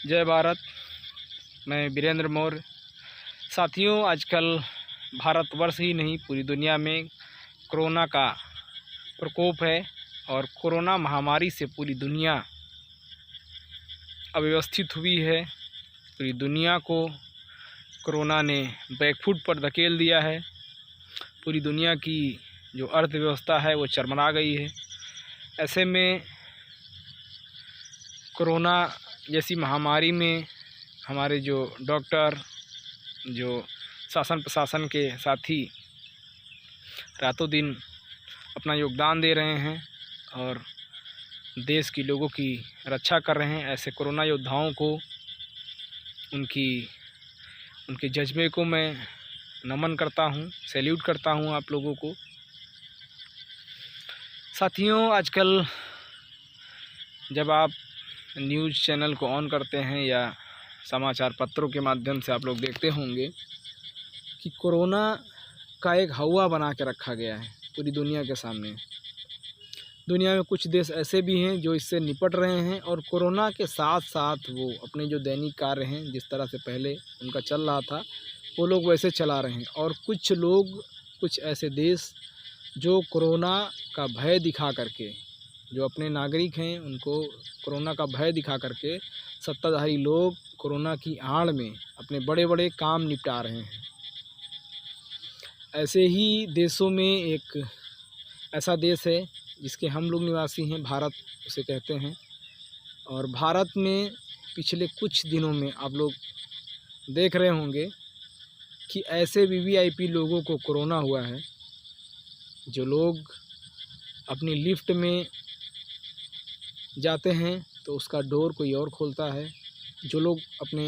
जय भारत। मैं वीरेंद्र मौर्य। साथियों, आजकल भारतवर्ष ही नहीं पूरी दुनिया में कोरोना का प्रकोप है और कोरोना महामारी से पूरी दुनिया अव्यवस्थित हुई है। पूरी दुनिया को कोरोना ने बैकफुट पर धकेल दिया है। पूरी दुनिया की जो अर्थव्यवस्था है वो चरमरा गई है। ऐसे में कोरोना जैसी महामारी में हमारे जो डॉक्टर, जो शासन प्रशासन के साथी रातों दिन अपना योगदान दे रहे हैं और देश के लोगों की रक्षा कर रहे हैं, ऐसे कोरोना योद्धाओं को, उनके जज्बे को मैं नमन करता हूं, सैल्यूट करता हूं आप लोगों को। साथियों, आजकल जब आप न्यूज़ चैनल को ऑन करते हैं या समाचार पत्रों के माध्यम से आप लोग देखते होंगे कि कोरोना का एक हवा बना के रखा गया है पूरी दुनिया के सामने। दुनिया में कुछ देश ऐसे भी हैं जो इससे निपट रहे हैं और कोरोना के साथ साथ वो अपने जो दैनिक कार्य हैं, जिस तरह से पहले उनका चल रहा था, वो लोग वैसे चला रहे हैं। और कुछ लोग, कुछ ऐसे देश जो कोरोना का भय दिखा करके, जो अपने नागरिक हैं उनको कोरोना का भय दिखा करके सत्ताधारी लोग कोरोना की आड़ में अपने बड़े बड़े काम निपटा रहे हैं। ऐसे ही देशों में एक ऐसा देश है जिसके हम लोग निवासी हैं, भारत उसे कहते हैं। और भारत में पिछले कुछ दिनों में आप लोग देख रहे होंगे कि ऐसे वीवीआईपी लोगों को कोरोना हुआ है, जो लोग अपनी लिफ्ट में जाते हैं तो उसका डोर कोई और खोलता है। जो लोग अपने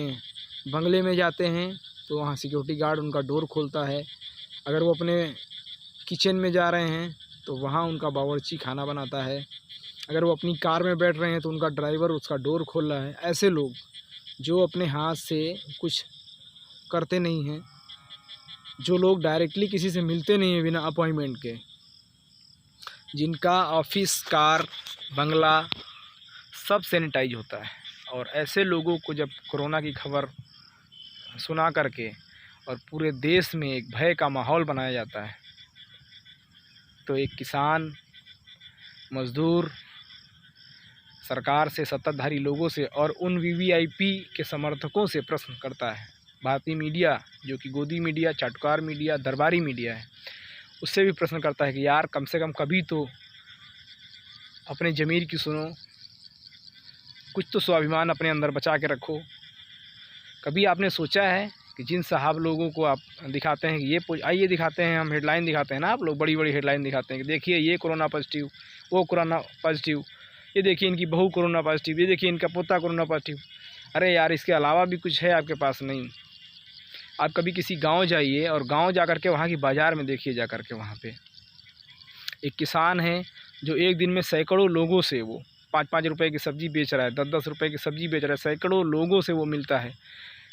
बंगले में जाते हैं तो वहाँ सिक्योरिटी गार्ड उनका डोर खोलता है। अगर वो अपने किचन में जा रहे हैं तो वहाँ उनका बावर्ची खाना बनाता है। अगर वो अपनी कार में बैठ रहे हैं तो उनका ड्राइवर उसका डोर खोल रहा है। ऐसे लोग जो अपने हाथ से कुछ करते नहीं हैं, जो लोग डायरेक्टली किसी से मिलते नहीं हैं बिना अपॉइंटमेंट के, जिनका ऑफिस, कार, बंगला सब सैनिटाइज होता है, और ऐसे लोगों को जब कोरोना की खबर सुना करके और पूरे देश में एक भय का माहौल बनाया जाता है, तो एक किसान, मजदूर सरकार से, सत्ताधारी लोगों से और उन वीवीआईपी के समर्थकों से प्रश्न करता है। भारतीय मीडिया, जो कि गोदी मीडिया, चाटुकार मीडिया, दरबारी मीडिया है, उससे भी प्रश्न करता है कि यार कम से कम कभी तो अपने ज़मीर की सुनो, कुछ तो स्वाभिमान अपने अंदर बचा के रखो। कभी आपने सोचा है कि जिन साहब लोगों को आप दिखाते हैं कि ये आइए दिखाते हैं, हम हेडलाइन दिखाते हैं ना, आप लोग बड़ी बड़ी हेडलाइन दिखाते हैं कि देखिए ये कोरोना पॉजिटिव, वो कोरोना पॉजिटिव, ये देखिए इनकी बहू कोरोना पॉजिटिव, ये देखिए इनका पोता कोरोना पॉजिटिव। अरे यार, इसके अलावा भी कुछ है आपके पास? नहीं। आप कभी किसी गाँव जाइए और गाँव जा कर के वहाँ की बाज़ार में देखिए, जा कर के वहाँ पर एक किसान है जो एक दिन में सैकड़ों लोगों से वो 5-5 रुपए की सब्ज़ी बेच रहा है, 10-10 रुपए की सब्ज़ी बेच रहा है। सैकड़ों लोगों से वो मिलता है,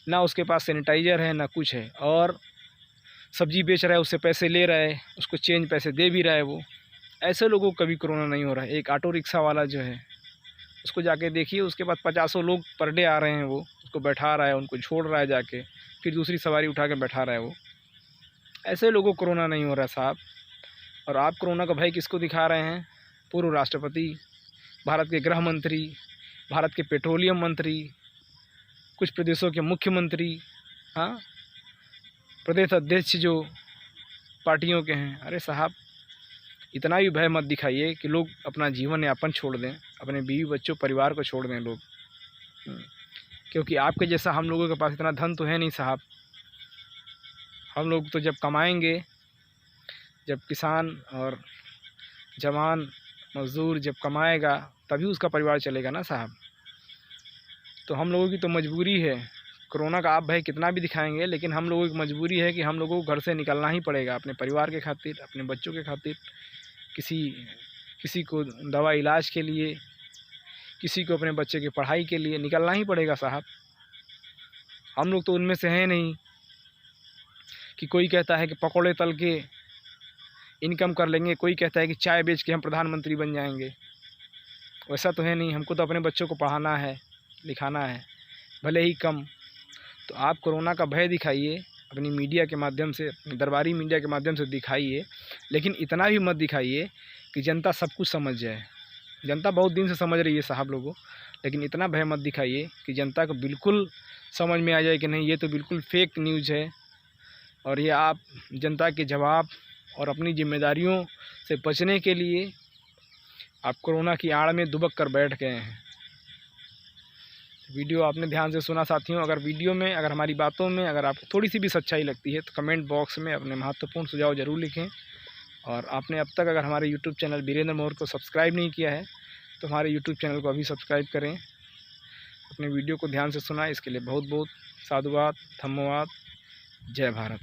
ना उसके पास सैनिटाइज़र है ना कुछ है, और सब्ज़ी बेच रहा है, उससे पैसे ले रहा है, उसको चेंज पैसे दे भी रहा है वो। ऐसे लोगों को कभी कोरोना नहीं हो रहा है। एक ऑटो रिक्शा वाला जो है, उसको जाके देखिए, उसके पास 50 लोग पर डे आ रहे हैं, वो उसको बैठा रहा है, उनको छोड़ रहा है जाके, फिर दूसरी सवारी उठा के बैठा रहा है वो। ऐसे लोगों को कोरोना नहीं हो रहा है साहब। और आप कोरोना का भय किसको दिखा रहे हैं? पूर्व राष्ट्रपति, भारत के गृह मंत्री, भारत के पेट्रोलियम मंत्री, कुछ प्रदेशों के मुख्यमंत्री, हाँ, प्रदेश अध्यक्ष जो पार्टियों के हैं। अरे साहब, इतना भी भय मत दिखाइए कि लोग अपना जीवन यापन छोड़ दें, अपने बीवी बच्चों, परिवार को छोड़ दें लोग। क्योंकि आपके जैसा हम लोगों के पास इतना धन तो है नहीं साहब। हम लोग तो जब कमाएंगे, जब किसान और जवान मज़दूर जब कमाएगा तभी उसका परिवार चलेगा ना साहब। तो हम लोगों की तो मजबूरी है। कोरोना का आप भय कितना भी दिखाएंगे, लेकिन हम लोगों की मजबूरी है कि हम लोगों को घर से निकलना ही पड़ेगा, अपने परिवार के खातिर, अपने बच्चों के खातिर, किसी को दवा इलाज के लिए, किसी को अपने बच्चे की पढ़ाई के लिए निकलना ही पड़ेगा साहब। हम लोग तो उनमें से हैं नहीं कि कोई कहता है कि पकौड़े तल के इनकम कर लेंगे, कोई कहता है कि चाय बेच के हम प्रधानमंत्री बन जाएंगे। वैसा तो है नहीं। हमको तो अपने बच्चों को पढ़ाना है, लिखाना है, भले ही कम। तो आप कोरोना का भय दिखाइए अपनी मीडिया के माध्यम से, अपनी दरबारी मीडिया के माध्यम से दिखाइए, लेकिन इतना भी मत दिखाइए कि जनता सब कुछ समझ जाए। जनता बहुत दिन से समझ रही है साहब लोगों, लेकिन इतना भय मत दिखाइए कि जनता को बिल्कुल समझ में आ जाए कि नहीं, ये तो बिल्कुल फेक न्यूज़ है और ये आप जनता के जवाब और अपनी जिम्मेदारियों से बचने के लिए आप कोरोना की आड़ में दुबक कर बैठ गए हैं। वीडियो आपने ध्यान से सुना साथियों। अगर हमारी बातों में अगर आपको थोड़ी सी भी सच्चाई लगती है तो कमेंट बॉक्स में अपने महत्वपूर्ण सुझाव ज़रूर लिखें। और आपने अब तक अगर हमारे यूट्यूब चैनल वीरेंद्र मौर्य को सब्सक्राइब नहीं किया है तो हमारे यूट्यूब चैनल को अभी सब्सक्राइब करें। अपने वीडियो को ध्यान से सुना इसके लिए बहुत बहुत साधुवाद, धन्यवाद। जय भारत।